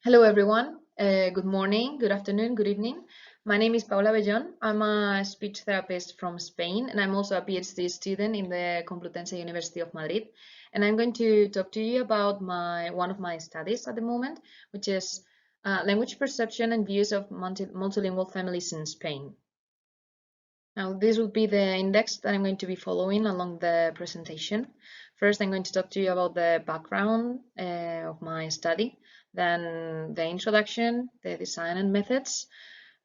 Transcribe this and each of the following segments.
Hello, everyone. Good morning, good afternoon, good evening. My name is Paula Bellón. I'm a speech therapist from Spain, and I'm also a PhD student in the Complutense University of Madrid. And I'm going to talk to you about one of my studies at the moment, which is language perception and views of multilingual families in Spain. Now, this will be the index that I'm going to be following along the presentation. First, I'm going to talk to you about the background of my study, then the introduction, the design and methods,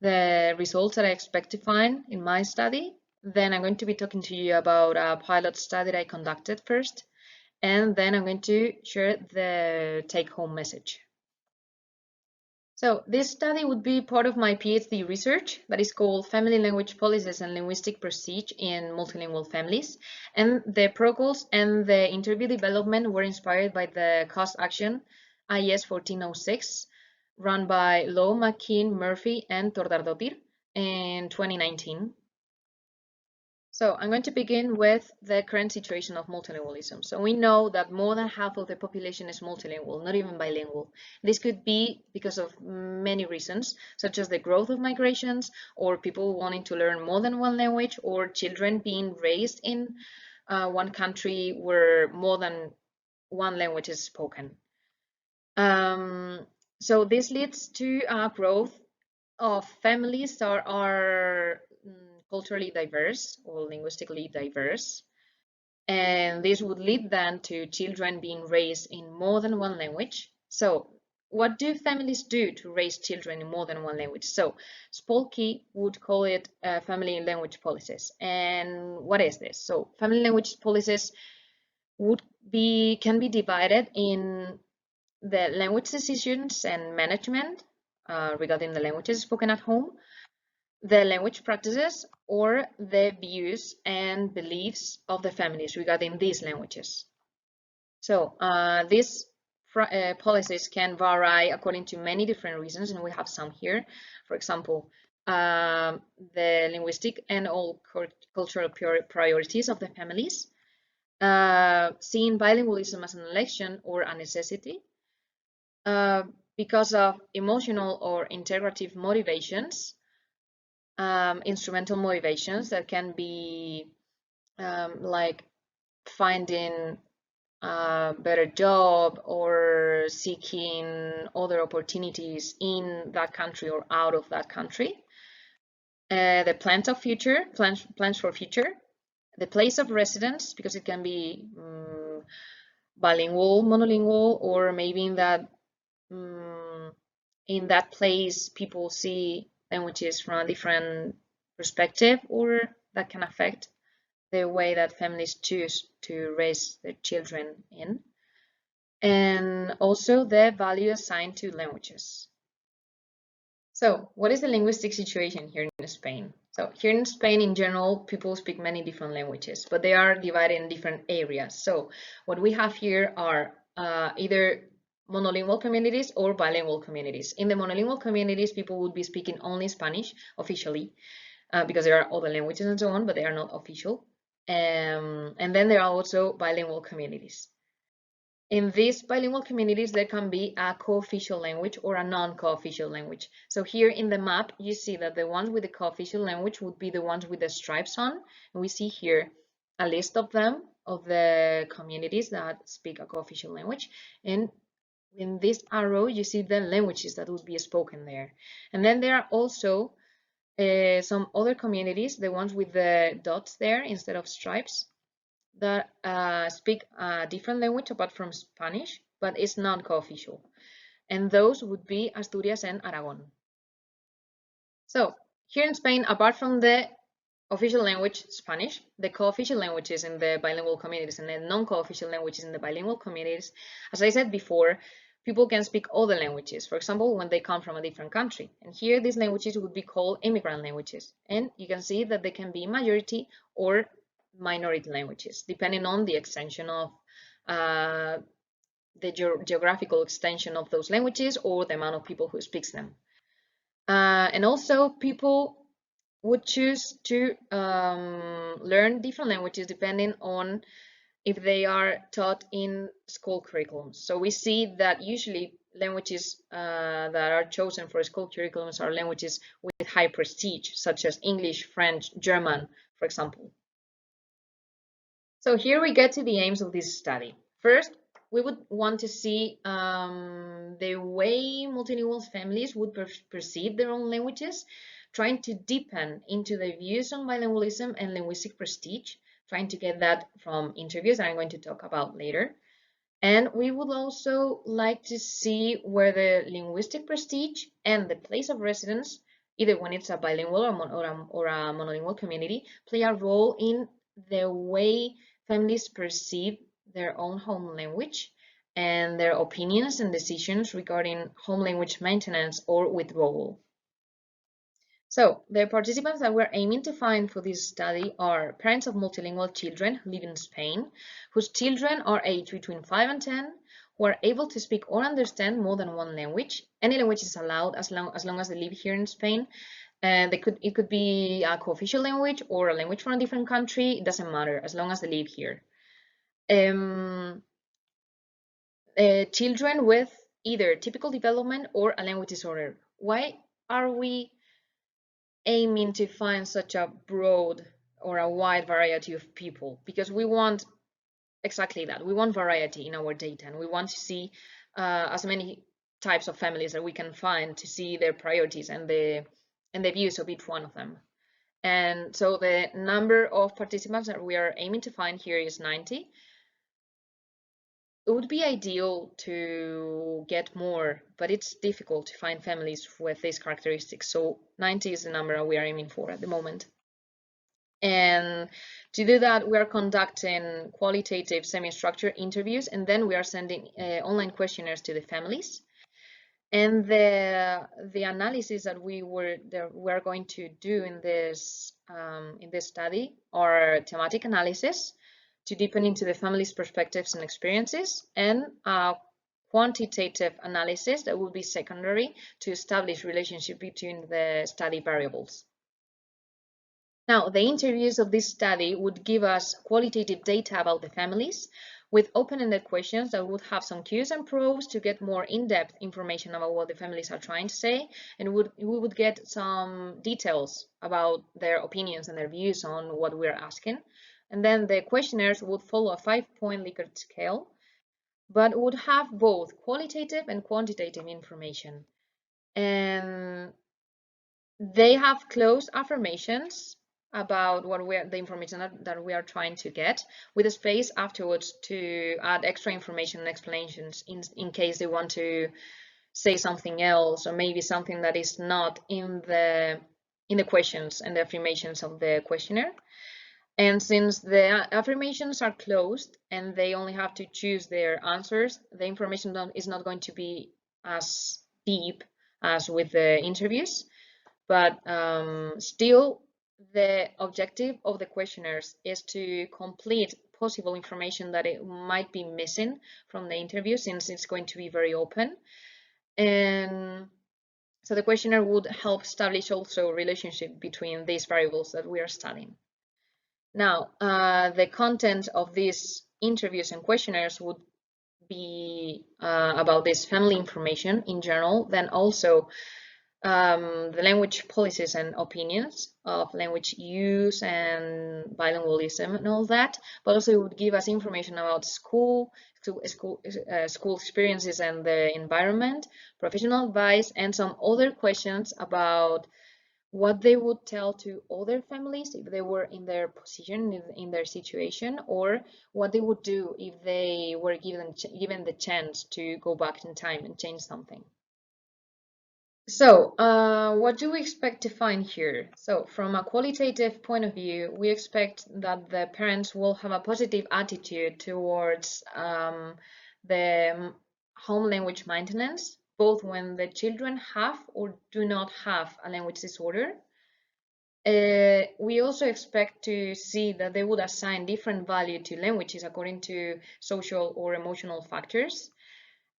the results that I expect to find in my study. Then I'm going to be talking to you about a pilot study that I conducted first, and then I'm going to share the take-home message. So this study would be part of my PhD research that is called Family Language Policies and Linguistic Prestige in Multilingual Families. And the protocols and the interview development were inspired by the cost action IS 1406 run by Lowe, McKean, Murphy, and Tordardottir in 2019. So I'm going to begin with the current situation of multilingualism. So we know that more than half of the population is multilingual, not even bilingual. This could be because of many reasons, such as the growth of migrations, or people wanting to learn more than one language, or children being raised in one country where more than one language is spoken. So this leads to a growth of families that are culturally diverse or linguistically diverse. And this would lead then to children being raised in more than one language. So what do families do to raise children in more than one language? So Spolky would call it family language policies. And what is this? So family language policies can be divided in the language decisions and management regarding the languages spoken at home, the language practices, or the views and beliefs of the families regarding these languages. So these policies can vary according to many different reasons, and we have some here. For example, the linguistic and all cultural priorities of the families, seeing bilingualism as an election or a necessity, because of emotional or integrative motivations, instrumental motivations that can be like finding a better job or seeking other opportunities in that country or out of that country. The plans for future, the place of residence, because it can be bilingual, monolingual, or maybe in that place people see languages from a different perspective, or that can affect the way that families choose to raise their children in. And also the value assigned to languages. So what is the linguistic situation here in Spain? So here in Spain, in general, people speak many different languages, but they are divided in different areas. So what we have here are either monolingual communities or bilingual communities. In the monolingual communities, people would be speaking only Spanish officially, because there are other languages and so on, but they are not official. And then there are also bilingual communities. In these bilingual communities, there can be a co-official language or a non-co-official language. So here in the map, you see that the ones with the co-official language would be the ones with the stripes on. And we see here a list of them, of the communities that speak a co-official language. And in this arrow, you see the languages that would be spoken there. And then there are also some other communities, the ones with the dots there instead of stripes, that speak a different language apart from Spanish, but it's not co-official. And those would be Asturias and Aragon. So here in Spain, apart from the official language Spanish, the co-official languages in the bilingual communities and the non-co-official languages in the bilingual communities, as I said before, people can speak other languages, for example, when they come from a different country. And here these languages would be called immigrant languages. And you can see that they can be majority or minority languages, depending on the extension of the geographical extension of those languages or the amount of people who speaks them. And also people would choose to learn different languages depending on if they are taught in school curriculums. So we see that usually languages that are chosen for school curriculums are languages with high prestige, such as English, French, German, for example. So here we get to the aims of this study. First, we would want to see the way multilingual families would perceive their own languages, trying to deepen into the views on bilingualism and linguistic prestige, trying to get that from interviews that I'm going to talk about later. And we would also like to see where the linguistic prestige and the place of residence, either when it's a bilingual or a monolingual community, play a role in the way families perceive their own home language and their opinions and decisions regarding home language maintenance or withdrawal. So, the participants that we're aiming to find for this study are parents of multilingual children who live in Spain, whose children are aged between 5 and 10, who are able to speak or understand more than one language. Any language is allowed as long as they live here in Spain. And it could be a co-official language or a language from a different country. It doesn't matter as long as they live here. Children with either typical development or a language disorder. Why are we aiming to find such a broad or a wide variety of people? Because we want exactly that. We want variety in our data, and we want to see as many types of families that we can find to see their priorities and the views of each one of them. And so the number of participants that we are aiming to find here is 90. It would be ideal to get more, but it's difficult to find families with these characteristics. So 90 is the number we are aiming for at the moment. And to do that, we are conducting qualitative semi-structured interviews, and then we are sending online questionnaires to the families. And the analysis that we are going to do in this study are thematic analysis to deepen into the family's perspectives and experiences, and a quantitative analysis that will be secondary to establish relationship between the study variables. Now, the interviews of this study would give us qualitative data about the families with open-ended questions that would have some cues and probes to get more in-depth information about what the families are trying to say, and we would get some details about their opinions and their views on what we're asking. And then the questionnaires would follow a 5-point Likert scale, but would have both qualitative and quantitative information. And they have closed affirmations about the information that we are trying to get, with a space afterwards to add extra information and explanations in case they want to say something else, or maybe something that is not in the questions and the affirmations of the questionnaire. And since the affirmations are closed and they only have to choose their answers, the information is not going to be as deep as with the interviews. But still, the objective of the questionnaires is to complete possible information that it might be missing from the interview, since it's going to be very open. And so the questionnaire would help establish also a relationship between these variables that we are studying. Now, the content of these interviews and questionnaires would be about this family information in general, then also the language policies and opinions of language use and bilingualism and all that, but also it would give us information about school experiences and the environment, professional advice, and some other questions about what they would tell to other families if they were in their position, in their situation, or what they would do if they were given the chance to go back in time and change something. So, what do we expect to find here? So, from a qualitative point of view, we expect that the parents will have a positive attitude towards the home language maintenance, both when the children have or do not have a language disorder. We also expect to see that they would assign different value to languages according to social or emotional factors.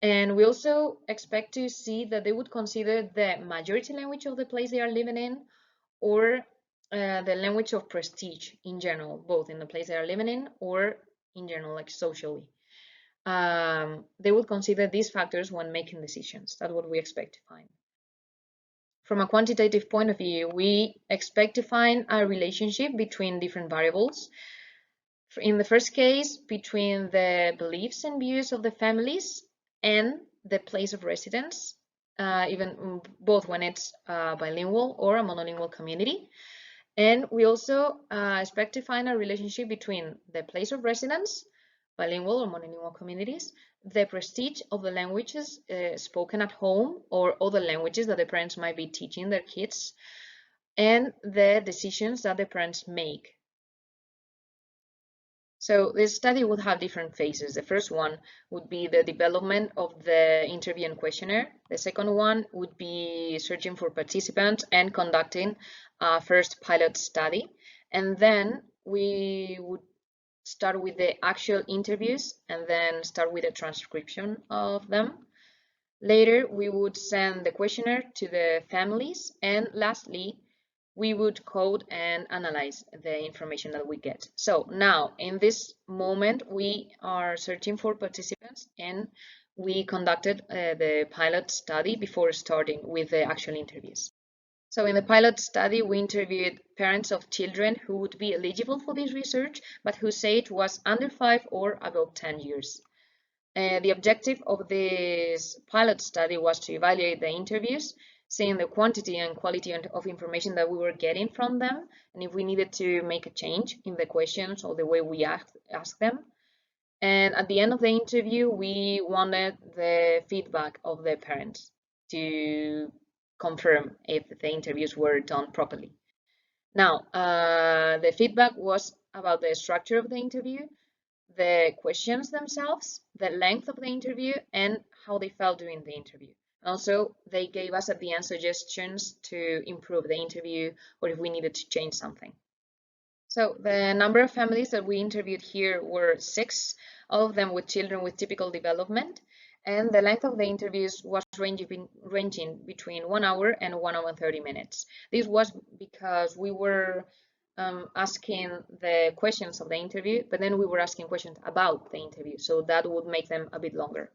And we also expect to see that they would consider the majority language of the place they are living in, or the language of prestige in general, both in the place they are living in or in general, like socially. they would consider these factors when making decisions. That's what we expect to find. From a quantitative point of view, we expect to find a relationship between different variables. In the first case, between the beliefs and views of the families and the place of residence, even both when it's bilingual or a monolingual community. And we also expect to find a relationship between the place of residence, bilingual or monolingual communities, the prestige of the languages spoken at home or other languages that the parents might be teaching their kids, and the decisions that the parents make. So this study would have different phases. The first one would be the development of the interview and questionnaire. The second one would be searching for participants and conducting a first pilot study. And then we would start with the actual interviews and then start with a transcription of them. Later, we would send the questionnaire to the families. And lastly, we would code and analyze the information that we get. So now, in this moment, we are searching for participants, and we conducted the pilot study before starting with the actual interviews. So in the pilot study, we interviewed parents of children who would be eligible for this research, but whose age was under 5 or above 10 years. The objective of this pilot study was to evaluate the interviews, seeing the quantity and quality of information that we were getting from them, and if we needed to make a change in the questions or the way we ask them. And at the end of the interview, we wanted the feedback of the parents to confirm if the interviews were done properly. Now, the feedback was about the structure of the interview, the questions themselves, the length of the interview, and how they felt during the interview. Also, they gave us at the end suggestions to improve the interview or if we needed to change something. So the number of families that we interviewed here were 6, all of them with children with typical development, and the length of the interviews was ranging between 1 hour and 1 hour and 30 minutes. This was because we were asking the questions of the interview, but then we were asking questions about the interview, so that would make them a bit longer.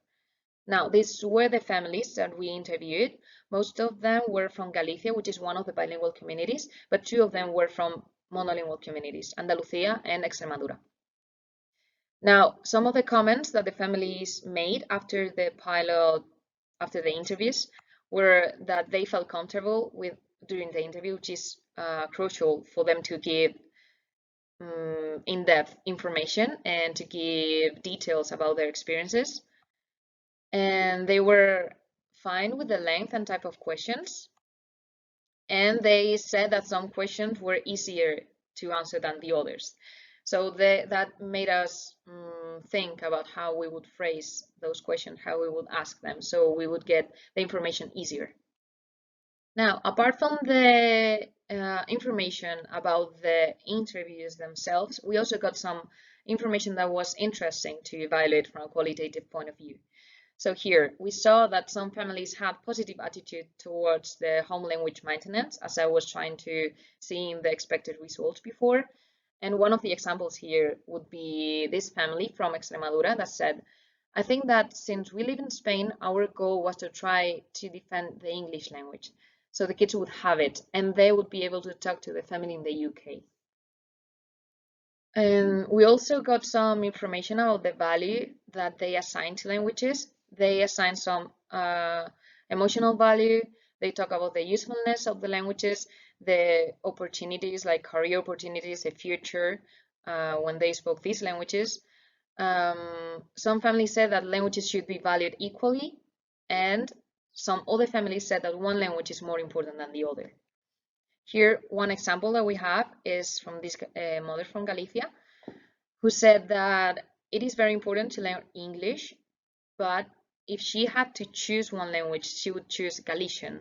Now, these were the families that we interviewed. Most of them were from Galicia, which is one of the bilingual communities, but 2 of them were from monolingual communities, Andalucía and Extremadura. Now, some of the comments that the families made after the interviews, were that they felt comfortable with during the interview, which is crucial for them to give in-depth information and to give details about their experiences. And they were fine with the length and type of questions. And they said that some questions were easier to answer than the others. So that made us think about how we would phrase those questions, how we would ask them, so we would get the information easier. Now, apart from the information about the interviews themselves, we also got some information that was interesting to evaluate from a qualitative point of view. So here, we saw that some families had positive attitude towards the home language maintenance, as I was trying to see in the expected results before. And one of the examples here would be this family from Extremadura that said, I think that since we live in Spain, our goal was to try to defend the English language. So the kids would have it, and they would be able to talk to the family in the UK. And we also got some information about the value that they assign to languages. They assign some emotional value. They talk about the usefulness of the languages, the opportunities like career opportunities, the future when they spoke these languages. Some families said that languages should be valued equally, and some other families said that one language is more important than the other. Here, one example that we have is from this mother from Galicia, who said that it is very important to learn English, but if she had to choose one language, she would choose Galician.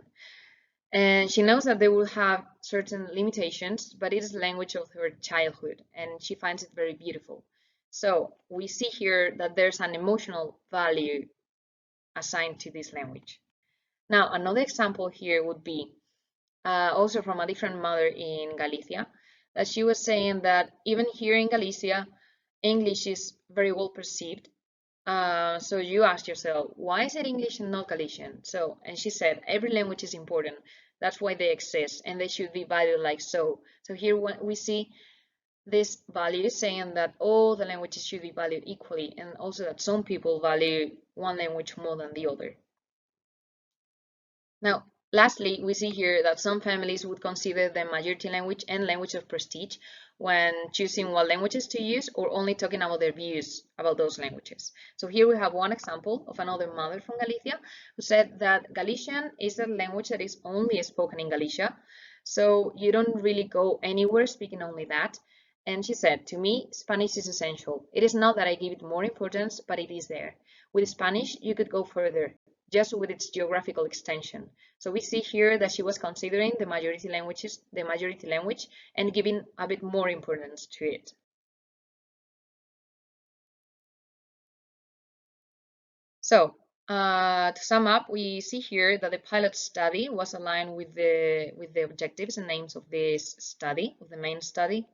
And she knows that they will have certain limitations, but it is the language of her childhood, and she finds it very beautiful. So we see here that there's an emotional value assigned to this language. Now, another example here would be also from a different mother in Galicia, that she was saying that even here in Galicia, English is very well perceived, So you ask yourself, why is it English and not Galician? So, and she said, every language is important. That's why they exist, and they should be valued like so. So here we see this value saying that all the languages should be valued equally, and also that some people value one language more than the other. Now, lastly, we see here that some families would consider the majority language and language of prestige when choosing what languages to use, or only talking about their views about those languages. So here we have one example of another mother from Galicia who said that Galician is a language that is only spoken in Galicia, so you don't really go anywhere speaking only that. And she said, to me, Spanish is essential. It is not that I give it more importance, but it is there. With Spanish, you could go further, just with its geographical extension. So we see here that she was considering the majority language, and giving a bit more importance to it. So to sum up, we see here that the pilot study was aligned with the objectives and aims of this study, of the main study,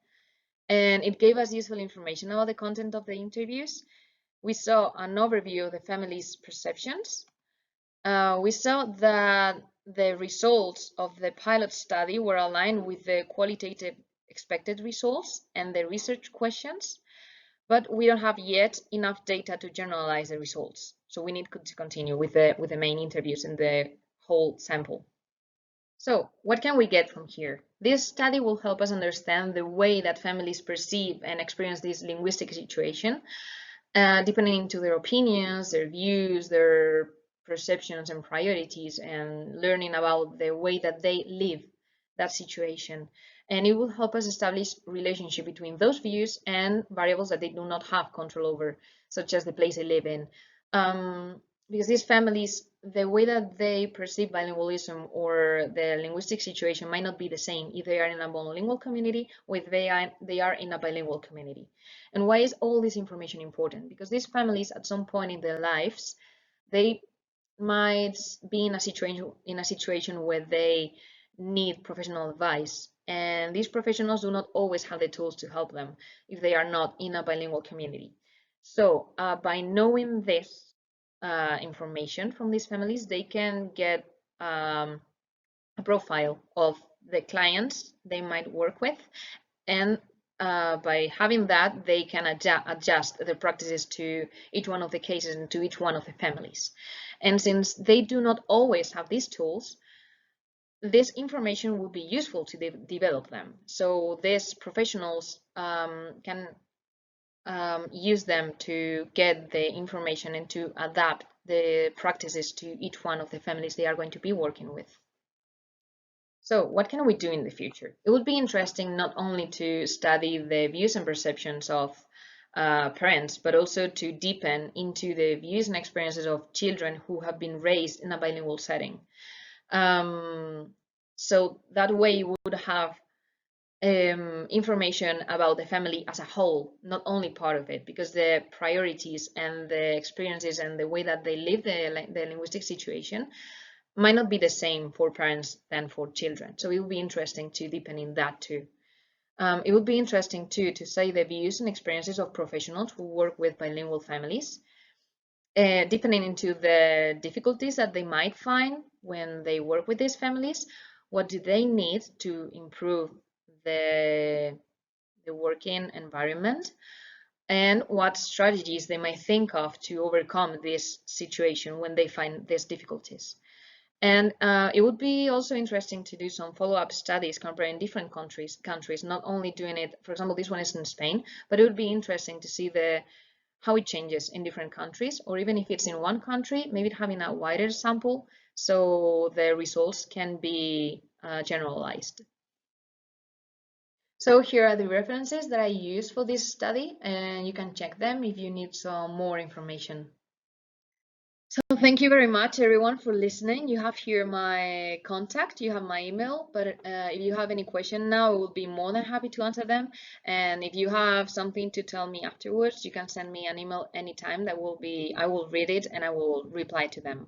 and it gave us useful information about the content of the interviews. We saw an overview of the family's perceptions. We saw that the results of the pilot study were aligned with the qualitative expected results and the research questions, but we don't have yet enough data to generalize the results. So we need to continue with the main interviews and the whole sample. So what can we get from here? This study will help us understand the way that families perceive and experience this linguistic situation, depending into their opinions, their views, their perceptions and priorities, and learning about the way that they live that situation. And it will help us establish relationship between those views and variables that they do not have control over, such as the place they live in. Because these families, the way that they perceive bilingualism or the linguistic situation might not be the same if they are in a monolingual community or if they are in a bilingual community. And why is all this information important? Because these families, at some point in their lives, they might be in a situation where they need professional advice, and these professionals do not always have the tools to help them if they are not in a bilingual community. So by knowing this information from these families, they can get a profile of the clients they might work with, and by having that, they can adjust their practices to each one of the cases and to each one of the families. And since they do not always have these tools, this information will be useful to develop them. So these professionals can use them to get the information and to adapt the practices to each one of the families they are going to be working with. So what can we do in the future? It would be interesting not only to study the views and perceptions of parents, but also to deepen into the views and experiences of children who have been raised in a bilingual setting. So that way we would have information about the family as a whole, not only part of it, because the priorities and the experiences and the way that they live the linguistic situation might not be the same for parents than for children. So it would be interesting to deepen in that too. It would be interesting too to say the views and experiences of professionals who work with bilingual families, deepening into the difficulties that they might find when they work with these families. What do they need to improve the working environment, and what strategies they might think of to overcome this situation when they find these difficulties. And it would be also interesting to do some follow-up studies comparing different countries, not only doing it, for example, this one is in Spain, but it would be interesting to see how it changes in different countries, or even if it's in one country, maybe having a wider sample so the results can be generalized. So here are the references that I use for this study, and you can check them if you need some more information. So thank you very much, everyone, for listening. You have here my contact, you have my email, but if you have any question now, I will be more than happy to answer them. And if you have something to tell me afterwards, you can send me an email anytime. I will read it and I will reply to them.